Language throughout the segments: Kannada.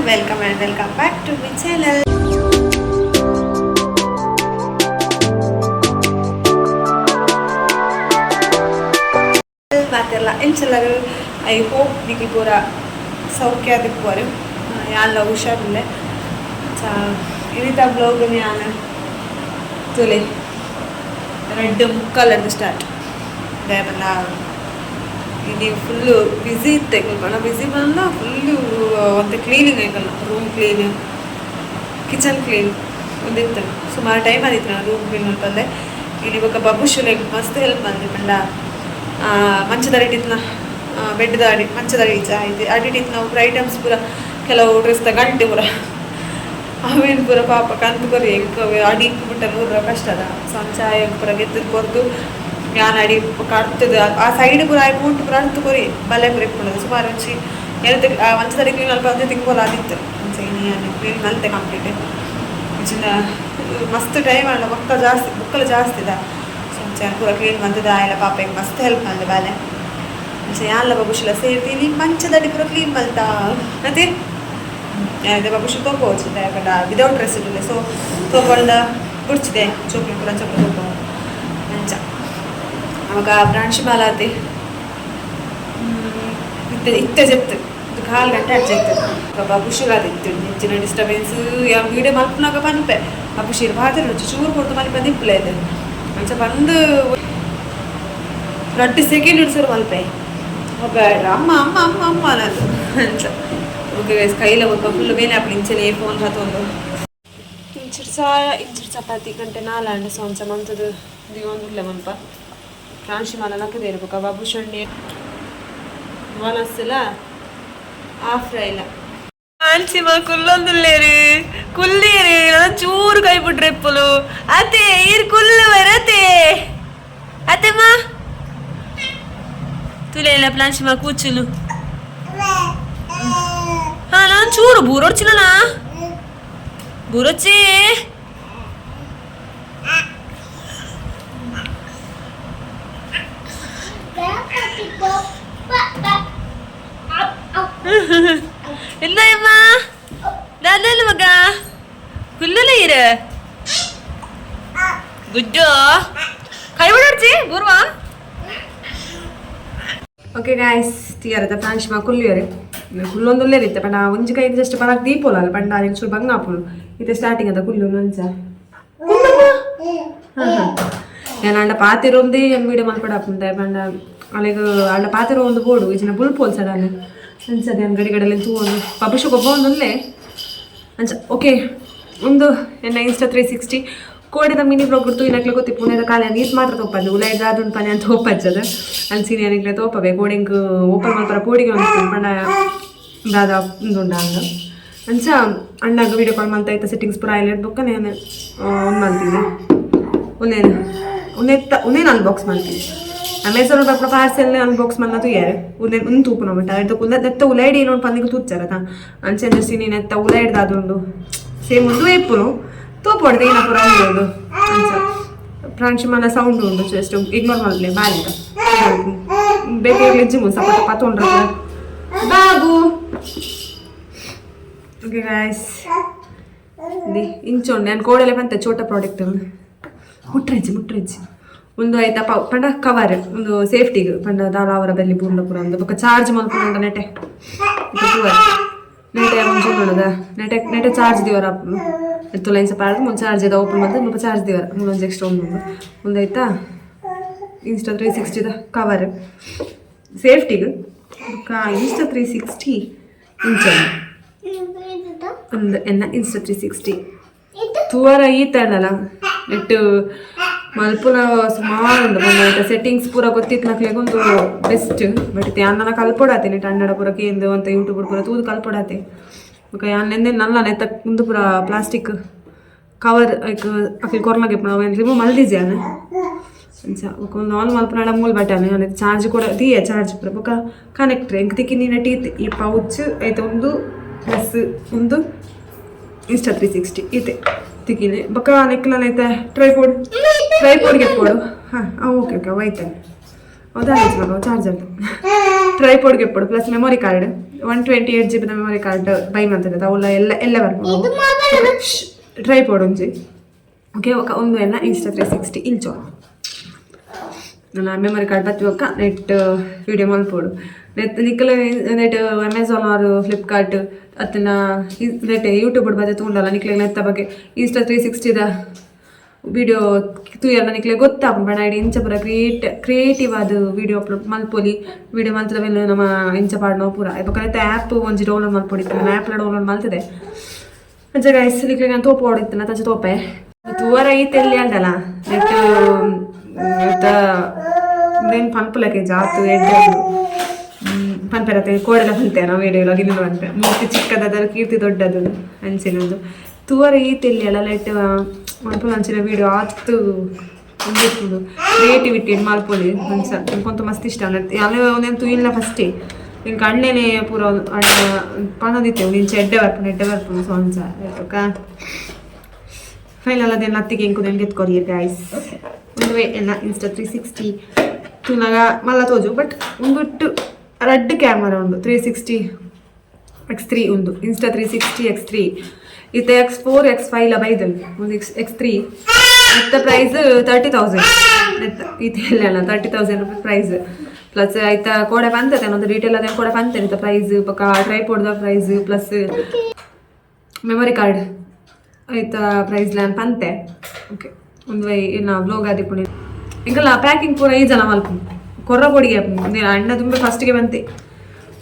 welcome and welcome back to my channel. ಮಾತೆಲ್ಲ ಎಂಚೆಲ್ಲರೂ ಐ ಹೋಪ್ ನಿಮಗೆ ಪೂರ ಸೌಖ್ಯ ದಿಕ್ಕೋರು ಯಾಲ್ಲ ಹುಷಾರಿಲ್ಲ ಇರಿತ ಬ್ಲಾಗ್ ನಾನು ತುಲೆ ರೆಡ್ ಮುಕ್ಕಲ್ಲದು ಸ್ಟಾರ್ಟ್ ದೇವಲ್ಲ ಇದು ಫುಲ್ಲು ಬ್ಯುಸಿ ಇತ್ತೆ ಕಲ್ಪನ ಬ್ಯುಸಿ ಬಂದ ಫುಲ್ಲು ಒಂದು ಕ್ಲೀನಿಂಗ್ ಆಯ್ಕಲ್ಲ ರೂಮ್ ಕ್ಲೀನ್ ಕಿಚನ್ ಕ್ಲೀನ್ ಒಂದಿತ್ತು ಸುಮಾರು ಟೈಮ್ ಆದಿತ್ತು ನಾನು ರೂಮ್ ಕ್ಲೀನ್ ಮಾಡ್ಕೊಂಡೆ ಇಲ್ಲಿ ಇವಾಗ ಬಬುಶುಲೆ ಮಸ್ತ್ ಹೆಲ್ಪ್ ಮಾಡಿದೆ ಮಂಡ ಮಂಚದ ಅಡಿಟಿತ್ನ ಬೆಡ್ದ ಅಡಿ ಮಂಚದ ಅಡಿಚ ಆಯ್ತು ಅಡಿಟಿತ್ತು ನಾವು ಐಟಮ್ಸ್ ಪೂರ ಕೆಲವು ಡ್ರೆಸ್ ಗಂಟೆ ಪೂರ ಅವೇನು ಪೂರ ಪಾಪ ಕಂತು ಕೊರಿ ಹೆಂಗೆ ಅಡಿ ಬಿಟ್ಟ ನೂರ ಕಷ್ಟ ಅದ ಸಂಚಾಯ ಪೂರ ಗೆದ್ದು ಕೊರ್ದು ಯಾನ್ ಅಡಿ ಕಟ್ತದ ಆ ಸೈಡ್ ಪೂರ ಆಯ್ಕೊಂಡು ಪೂರ ಅರ್ತು ಕೊರಿ ಬಲೆ ಪೂರ ಇಟ್ಕೊಳ್ಳೋದು ಸುಮಾರು ಹಂಚಿ ಎರಡು ಮಂಚದ ಕ್ಲೀನ್ ಅಲ್ಪ ಅಂದ್ರೆ ತಿಂಗೋಲ ಆದಿತ್ತು ನಾನು ಕ್ಲೀನ್ ಮಲ್ತೆ ಕಂಪ್ಲೀಟ್ ಚಿನ್ನ ಮಸ್ತ್ ಟೈಮ್ ಅಲ್ಲ ಬುಕ್ಕಲು ಜಾಸ್ತಿ ಇದ ಸಂಚಾಯ ಪೂರ ಕ್ಲೀನ್ ಬಂದದ ಎಲ್ಲ ಪಾಪ ಹೆಂಗೆ ಮಸ್ತ್ ಹೆಲ್ಪ್ ಮಾಡಿದೆ ಬಾಲೆ ಯಾನ್ಲ ಬಬುಶಿಲ ಸೇರ್ತೀನಿ ಮಂಚದಡಿ ಪೂರ ಕ್ಲೀನ್ ಮಲ್ತಾ ಮತ್ತೆ ಅದೇ ಬಬುಶಿ ತೊಗೋಚಿದೆ ಯಾಕಂಡ ವಿದೌಟ್ ಡ್ರೆಸ್ ಇರಲಿಲ್ಲ ಸೊ ತೊಗೊಂಡ ಬಿಡ್ಚಿದೆ ಚೋಕ್ಲಿ ಪೂರ ಚೋಕ್ಲಿ ತೊಗೊ ಮಂಚ ಅವಾಗ ಪ್ರಾಂಶುಮಾಲಾತಿ ಇತ್ತೆ ಚೆಪ್ತು ಇದು 4 ಗಂಟೆ ಅಜ್ಜ ಇತ್ತು ಬಬುಶಿಗಾದಿತ್ತು ಹೆಚ್ಚಿನ ಡಿಸ್ಟರ್ಬೆನ್ಸ್ ಯಾವ ವೀಡಿಯೋ ಮಲ್ಪನಾಗ ಪನ್ಪೆ ಬಬುಶಿರ್ ಬಾತಿರ್ ಚೂರು ಕೊಡ್ತು ಮಲ್ಪೆ ದಿಪ್ಪಲೆ ಇದೆ ಮಂಚ ಬಂದು 20 ಸೆಕೆಂಡ್ ಇಡ್ಸರು ಮಲ್ಪೆ ಬೇಡ ಅಮ್ಮ ಅಮ್ಮ ಅಮ್ಮ ಅಮ್ಮ ಅನ್ನೋದು ಅಂತ ಓಕೆ ಗೈಸ್ ಕೈಲ ಒಬ್ಬ ಫುಲ್ ಮೇಲೆ ಅಪ್ಪ ಇಂಚನೆ ಫೋನ್ ಹತ್ತೊಂದು ಇಂಚಿರ್ ಚಪಾತಿ ಗಂಟೆ 4 ಅಂಡ ಸೊಂಚ ಮಂತದು ದಿಗೊಂದಿಲ್ಲ ಮನ್ಪ ಪ್ರಾಂಶುಮಾಲ ನಕ್ಕದೇ ಇರ್ಬೇಕ ಬಾಬು ಶಣ್ಣಿ ಮನಸ್ಸಲ್ಲ ಆಫ್ರ ಇಲ್ಲ ಪಾಂಚಿಮ ಕುಲ್ಲೊಂದುಲ್ಲೇರಿ ಕುಲ್ಲೀರಿ ಚೂರು ಕೈ ಬಿಟ್ರೆ ಎಪ್ಪಲು ಅತ್ತೆ ಈರ್ ಕುಲ್ಲು ಬರತ್ತೆ ಅತ್ತೆಮ್ಮ ತುಲೆ ಇಲ್ಲ ಪ್ಲಾಂಚಿಮ ಕೂಚುಲು ಹಾ ನಾನು ಚೂರು ಬೂರೊಡ್ಚಿನ ಬೂರೊಚ್ಚಿ ಇಲ್ಲ ಅಮ್ಮ ದಾದಲ್ಲ ಮಗ ಕುಲ್ಲಲ್ಲ ಇರ ಗುಡ್ಡು ಕೈ ಬಿಡೋಡ್ಚಿ ಬೂರ್ವಾ ಓಕೆ ಗಾಯ್ಸ್ ತೀರದ ಪ್ರಾಂಶುಮ ಕುಲ್ಲಿಯರಿ ಕುಲ್ಲೊಂದುಲ್ಲೇ ಇರುತ್ತೆ ಪಂಡ ಒಂಜಿ ಕೈ ಜಸ್ಟ್ ಬರಕ್ ದೀಪೋಲ ಅಲ್ಲ ಪಂಡ ಅದಕ್ಕೆ ಚೂರು ಬಂಗಾಪುಲು ಇದು ಸ್ಟಾರ್ಟಿಂಗ್ ಅದ ಕುಲ್ಲು ಮಂಚ ನಾನು ಅಂಡ ಪಾತಿರೊಂದೇ ವೀಡಿಯೋ ಮಲ್ಪಡಾಪುಂಡೆ ಪಂಡ ಅಲ್ಲಿಗ ಅಂಡ ಪಾತಿರೋ ಒಂದು ಬೋರ್ಡು ಈಚಿನ ಬುಲ್ಪೋಲ್ ಸಡನ್ ಅಂಚದೆ ನಾನು ಗಡಿಗಡಲ್ಲಿ ತೂವೊಂದು ಪಬ್ಲಿಷ್ ಒಬ್ಬ ಒಂದೊಂದೇ ಅಂಚ ಓಕೆ ಒಂದು ಎನ್ನ ಇನ್ಸ್ಟಾ 360 ಕೋಡಿದ ಮಿನಿ ಬ್ಲಾಗ್ ಗುರ್ತು ಇನ್ನಕ್ಲೆ ಗೊತ್ತಿ ಪುಣ್ಯದ ಕಾಲ ನೀಟ್ ಮಾತ್ರ ತೋಪದ್ದು ಉಲಾಯ್ಗ ಅದೊಂದು ಪನೆ ಅಂತ ಹೋಪಚ್ಚದ ಅನ್ಸಿನಿ ಅನಿಕ್ಲೆ ತೋಪವೆ ಕೋಡಿಂಗ್ ಓಪನ್ ಮಲ್ಪರ ಕೋಡಿಗೆ ಒಂದು ಪಂಡ ದಾದ ಉಂದುಂಡ ಹಂಗ ಅಂಚ ಅಣ್ಣಾಗ ವೀಡಿಯೋ ಕಾಲ್ ಮಾಡ್ತಾ ಇತ್ತ ಸೆಟ್ಟಿಂಗ್ಸ್ ಪೂರ ಇಲ್ಲಿ ಇಡ್ಬೇಕ ನಾನು ಒಂದು ಮಾಡ್ತೀನಿ ಉನ್ನೇನು ಅನ್ಬಾಕ್ಸ್ ಮಾಡ್ತೀನಿ ಅಮೆಝಾನ್ ಬರ್ಪ ಪಾರ್ಸೆಲ್ ಅನ್ಬಾಕ್ಸ್ ಮಾಡ್ದು ಯಾರು ಒಂದು ತೂಪು ನೋಡ್ಬಿಟ್ಟ ಅದಕ್ಕೆ ನೆತ್ತ ಉಲಾಯ್ಡಿ ಏನೋ ಪಂದಿಗೆ ತೂಚಾರತ ಅಂಚೆ ಅಂದಿಸ್ತೀನಿ ನೆತ್ತ ಉಲಾಯ್ಡ್ದು ಅದೊಂದು ಸೇಮ್ ಒಂದು ಎಪ್ಪುನು ತೋಪು ಹೊಡೆದು ಏನ ಪುರ ಒಂದು ಅಂಚ ಪ್ರಾಂಶುಮಾನ ಸೌಂಡ್ ಉಂಡು ಜಸ್ಟ್ ಇಗ್ನೋರ್ ಮಾಡಲಿ ಬಾಲಿದ ಬೇಕಾಗಿ ಜಿಮ್ಮು ಸಪೋಟ ಪತ್ತೊಂಡ್ರ ಬಾಬು ಓಕೆ ಗಾಯ್ಸ್ ಇಂಚೊಂಡು ನಾನು ಕೋಡೆಲೆ ಬಂತೆ ಚೋಟ ಪ್ರಾಡಕ್ಟ್ ಮುಟ್ರೆಜ್ಜಿ ಒಂದು ಆಯ್ತಾ ಪಂಡ ಕವರ್ ಒಂದು ಸೇಫ್ಟಿಗೆ ಪಂಡ ದಾಳ ಅವರ ಬೆಲ್ಲಿ ಪೂರ್ಣ ಪೂರ ಒಂದು ಬೊಕ್ಕ ಚಾರ್ಜ್ ಮಾಡ್ಕೊಂಡು ನೆಟೆ ನೆಟೆ ಮುಂಚೆ ನೋಡೋದ ನೆಟೆ ಚಾರ್ಜ್ ದಿವರ ಎತ್ತು ಲೈನ್ ಸಪ ಮುಂದೆ ಚಾರ್ಜ್ ಅದ ಓಪನ್ ಮಾಡಿದ್ರೆ ಮುಪ್ಪ ಚಾರ್ಜ್ ದಿವರ ಮುಂದೊಂದು ಎಕ್ಸ್ಟ್ರಾ ಒಂದು ಆಯ್ತಾ ಇನ್ಸ್ಟಾ 360 ಕವರ್ ಸೇಫ್ಟಿಗೆ ಇನ್ಸ್ಟಾ 360 ಇಂಚಲ್ಲಿ ಒಂದು ಎನ್ನ ಇನ್ಸ್ಟಾ 360 ತೂವರ ಈತಲ್ಲ ನೆಟ್ಟು ಮಲ್ಪುನ ಸುಮಾರು ಉಂಡು ಬಂದ ಸೆಟ್ಟಿಂಗ್ಸ್ ಪೂರ ಗೊತ್ತಿತ್ತು ನಕ್ಲೆಗೊಂದು ಬೆಸ್ಟ್ ಬಟ್ ಇದು ಯಾನ್ ನನಗೆ ಕಲ್ಪೊಡಾತೆ ನೆಟ್ ಅಣ್ಣಡ ಪೂರ ಕೇಂದು ಅಂತ ಯೂಟ್ಯೂಬ್ ಪೂರ ತೂದು ಕಲ್ಪೊಡಾತೆ ಓಕೆ ಯಾನೆಂದೆ ನಲ್ಲ ನೆತ್ತ ಮುಂದೆ ಪೂರ ಪ್ಲಾಸ್ಟಿಕ್ ಕವರ್ ಅಕ್ಕಿ ಕೊರ್ಲಾಗೆ ರಿಮೂವ್ ಮಲ್ದಿದ್ದೆ ನಾನು ಅಂಚ ಒಂದು ಆಲ್ ಮಲ್ಪನಾಡ ಮೂಲ್ ಬಟಾನೆ ಅವನಿಗೆ ಚಾರ್ಜ್ ಕೂಡ ದಿಯೆ ಚಾರ್ಜ್ ಪೂರ ಬೊಕ್ಕ ಕನೆಕ್ಟ್ರೆ ಎಂಕ್ ತಿಕ್ಕಿ ನೀನು ಟೀತ್ ಈ ಪೌಚ್ ಆಯ್ತು ಒಂದು ಪ್ಲಸ್ ಒಂದು ಇನ್ಸ್ಟಾ 360 ಈತೆ ತಿಕ್ಕಿನಿ ಬೊಕ್ಕ ನೆಕ್ಲನ ಐತೆ ಟ್ರೈಪೋಡ್ಗೆ ಎಪ್ಪೋಡು ಹಾಂ ಓಕೆ ಅವೈತೆ ಹೌದಾ ಮಗ ಚಾರ್ಜರ್ ಟ್ರೈಪೋಡ್ಗೆ ಎಪ್ಪೋಡು plus memory card 128 GB memory card buy ಮಾಡ್ತದೆ ಅವಳ ಎಲ್ಲ ಬರ್ಬೋದು ಟ್ರೈ ಪೋಡೊಂಜಿ ಓಕೆ ಒಂದು ಎಲ್ಲ ಇನ್ಸ್ಟಾ 360 ಇಂಚು ನನ್ನ ಮೆಮೊರಿ ಕಾರ್ಡ್ ಬತ್ತಿ ಹೋಗ ನೆಟ್ ವಿಡಿಯೋ ಮಲ್ಪೋಡು ನೆಟ್ ನಿಕ್ಕಲ ನೆಟ್ ಅಮೆಝಾನ್ ಆರ್ ಫ್ಲಿಪ್ಕಾರ್ಟ್ ಅತ್ತನ ನೆಟ್ ಯೂಟ್ಯೂಬ್ ಬತ್ತೆ ತಗೊಂಡಲ್ಲ ನಿಕ್ಲೆ ನೆತ್ತ ಬಗ್ಗೆ ಇನ್ಸ್ಟಾ 360ದ ವಿಡಿಯೋ ತೂಯಲ್ಲ ನಿಕ್ಲೆ ಗೊತ್ತಾಪ ಬಣ ಐಡಿ ಇಂಚ ಪೂರ ಕ್ರಿಯೇಟಿವ್ ಆದ ವಿಡಿಯೋ ಅಪ್ಲೋಡ್ ಮಲ್ಪೊಲಿ ವಿಡಿಯೋ ಮಲ್ತದ ಮೇಲೆ ನಮ್ಮ ಇಂಚ ಪಾಡ್ನೋ ಪೂರ ಇವಾಗ ಆ್ಯಪ್ ಒಂಜಿ ಡೌನ್ಲೋಡ್ ಮಲ್ಪೊಡಿತ್ತು ನಾನು ಆ್ಯಪ್ಲ ಡೌನ್ಲೋಡ್ ಮಲ್ತದೆ ಅಂಚ ಗೈಸ್ ನಿಕ್ಲೆ ನಾನು ತೋಪ ಹೊಡಿತ್ತು ನಾ ತಚ್ಚ ತೋಪೆ ತೂವರ ಈತೆಲ್ಲಿ ಅಂಡಲ್ಲ ನೆಟ್ నేను పనుపులకి జాతు ఎడ్డదు పనిపెరతే కోడల ಪಂತೇನ ವೀಡಿಯೋಲಾಗ ಇನ್ನೂ ಅಂತ ಮೂರ್ತಿ ಚಿಕ್ಕದಾದ ಕೀರ್ತಿ ದೊಡ್ಡದು ಅಂಚಿನದು ತೂವರ ಈ ತೆಲ್ಲಿಯಲ್ಲ ಲೈಟ್ ಮಲ್ಪುಲ ಅಂಚಿನ ವೀಡಿಯೋ ಆತು ಒಂದಿತ್ತು ಕ್ರಿಯೇಟಿವಿಟಿ ಮಲ್ಪೊಲಿ ಅಂಚ ಕೊಂತ ಮಸ್ತ್ ಇಷ್ಟ ಎಲ್ಲ ಒಂದೇನು ಇಲ್ಲ ಫಸ್ಟೇ ನಿನ್ ಅಣ್ಣನೇ ಪೂರ ಅಣ್ಣ ಪನದಿತ್ತೇವು ನಿಂಚೆ ಎಡ್ಡೆ ಬರ್ಪುನು ಸೊ ಅಂಚ ಓಕ ಫೈನಲ್ ಅದೇನು ಅತ್ತಿಗೆ ಇಂಕು ನೆನ್ಗೆ ಎತ್ಕೊರಿಯರ್ ಗಾಯ್ಸ್ ಒಂದು ಎಲ್ಲ ಇನ್ಸ್ಟಾ 360 ತುನಾಗ ಮಲ್ಲ ತೋಜು ಬಟ್ ಒಂಬಿಟ್ಟು ರೆಡ್ ಕ್ಯಾಮರಾ ಉಂಡು 360x3 ಉಂದು ಇನ್ಸ್ಟಾ 360x3 ಇತ್ತ X4 X5 ಲ ಬೈದಲ್ ಒಂದು X3 ಇತ್ತ ಪ್ರೈಸ್ 30,000 ಇತ್ತ ಎಲ್ಲ 30,000 ರೂಪಾಯಿ ಪ್ರೈಸ್ ಪ್ಲಸ್ ಆಯ್ತ ಕೋಡೆ ಪಂತತೆ ಒಂದು ಡೀಟೇಲ್ ಅದೇನು ಕೋಡೆ ಪಂತೇನೆ ಇತ್ತ ಪ್ರೈಸ್ ಪಕ್ಕ ಟ್ರೈಪೋಡ್ದ ಪ್ರೈಸ್ ಪ್ಲಸ್ ಮೆಮೊರಿ ಕಾರ್ಡ್ ಆಯ್ತಾ ಪ್ರೈಸ್ ಲ್ಯಾನ್ ಪಂತೆ ಓಕೆ ಒಂದು ನಾ ಬ್ಲಾಗ್ ಆದಿಪ್ಪುಣಿ ಇಂಕಲ್ಲ ಪ್ಯಾಕಿಂಗ್ ಪೂರ ಈ ಜನ ಮಲ್ಪ ಕೊರ್ರ ಪೊಡಿಗೆ ನೀನು ಅಣ್ಣ ತುಂಬ ಫಸ್ಟಿಗೆ ಬಂತೆ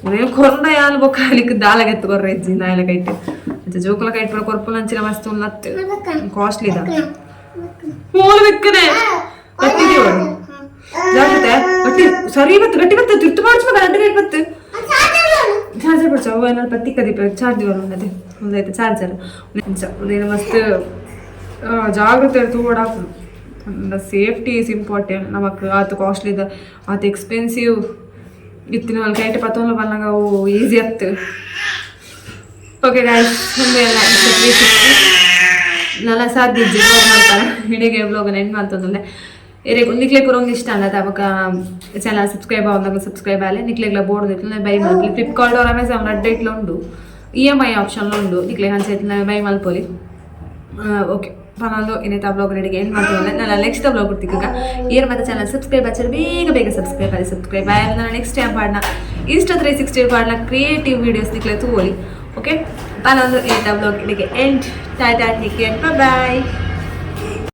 నేను కొరన యాలు బొక్కలికి దాలగెత్తు కొర్ర ఇచ్చి నాయలకైతే అంటే జోకులకైతే ఇప్పుడు కొరపులు నంచిన వస్తువు నత్తు కాస్ట్లీదా మూలు వెక్కనే గట్టిది వాడు జాగ్రత్త గట్టి సరి బತ್ತು ಗಟ್ಟಿ ಬತ್ತು ತಿರ್ತು ಮಾಡ್ಸ್ಬೇಕು ಗಂಟೆ ರೇಟ್ ಬತ್ತು ಚಾರ್ಜರ್ ಬಿಡ್ಸಾವು ಏನಾದ್ರು ಪತ್ತಿ ಕದಿಪ ಚಾರ್ಜ್ ಬರೋದು ಒಂದೈತೆ ಚಾರ್ಜರ್ నేను ಮಸ್ತ್ ಜಾಗ್ರತೆ ತೂಡಾಕು ಸೇಫ್ಟಿ ಈಸ್ ಇಂಪಾರ್ಟೆಂಟ್ ನಮಗೆ ಆತು ಕಾಸ್ಟ್ಲಿದ ಆತು ಎಕ್ಸ್ಪೆನ್ಸಿವ್ ಇತ್ತಿನ వాళ్ళకి అయితే పతంలో పన్నగా ఈజీ అత్తు ಓಕೆ ಗಾಯ್ಸ್ ಮುಂದೆ ಎಲ್ಲ ನನ್ನ ಸಾಧ್ಯ ಮಾಡ್ತಾರೆ ಹಿಡಿಗೆ ಬ್ಲಾಗನ್ನು ಎಂಡ್ ಮಾಡ್ತಂದ್ರೆ ನಿಕ್ಲೆ ಕೊರೋಂಗೆ ಇಷ್ಟ ಅಲ್ಲ ಅವಾಗ ಚಾನಲ್ ಸಬ್ಸ್ಕ್ರೈಬ್ ಆದಾಗ ಸಬ್ಸ್ಕ್ರೈಬ್ ಆಗಲಿ ನಿಕ್ಲೆಗ್ಲ ಬೋರ್ಡ್ ಬೈ ಮಾಡಿ ಫ್ಲಿಪ್ಕಾರ್ಟ್ ಅವ್ರ ಅಮೆಝಾನ್ ಅಡ್ಡೈಟ್ಲ ಉಂಡು EMI ಆಪ್ಷನ್లో ಉಂಡು ನಿಕ್ಲೆ ಹಂಚೈತ್ಲ ಬೈ ಮಲ್ಪೊಲಿ ಓಕೆ ಪನಲ್ದು ಇನ್ನೈತೆ ಆ ಬ್ಲಾಗ್ ರೆಡಿಗೆ ಏನು ಮಾಡ್ತೀವಿ ನಾನು ನೆಕ್ಸ್ಟ್ ಬ್ಲಾಗ್ ಕೊಡ್ತೀಗ ಏನು ಮತ್ತೆ ಚಾನಲ್ ಸಬ್ಸ್ಕ್ರೈಬ್ ಹಚ್ಚಿದ್ರೆ ಬೇಗ ಸಬ್ಸ್ಕ್ರೈಬ್ ಆಗಿ ಸಬ್ಸ್ಕ್ರೈಬ್ ಆಗಿ ನಾನು ನೆಕ್ಸ್ಟ್ ಟೈಮ್ ಪಾಡ್ನ ಇನ್ಸ್ಟಾ 360 ಪಾಡ್ನ ಕ್ರಿಯೇಟಿವ್ ವೀಡಿಯೋಸ್ ನಿಕ್ಲೆ ತೂಲಿ ಓಕೆ ಪನಲ್ದು ಇನ್ನೈತೆ ಬ್ಲಾಗ್ ರೆಡಿಗೆ ಎಂಡ್ ಟಾಟಾ ಟೇಕ್ ಕೇರ್ ಬಾಯ್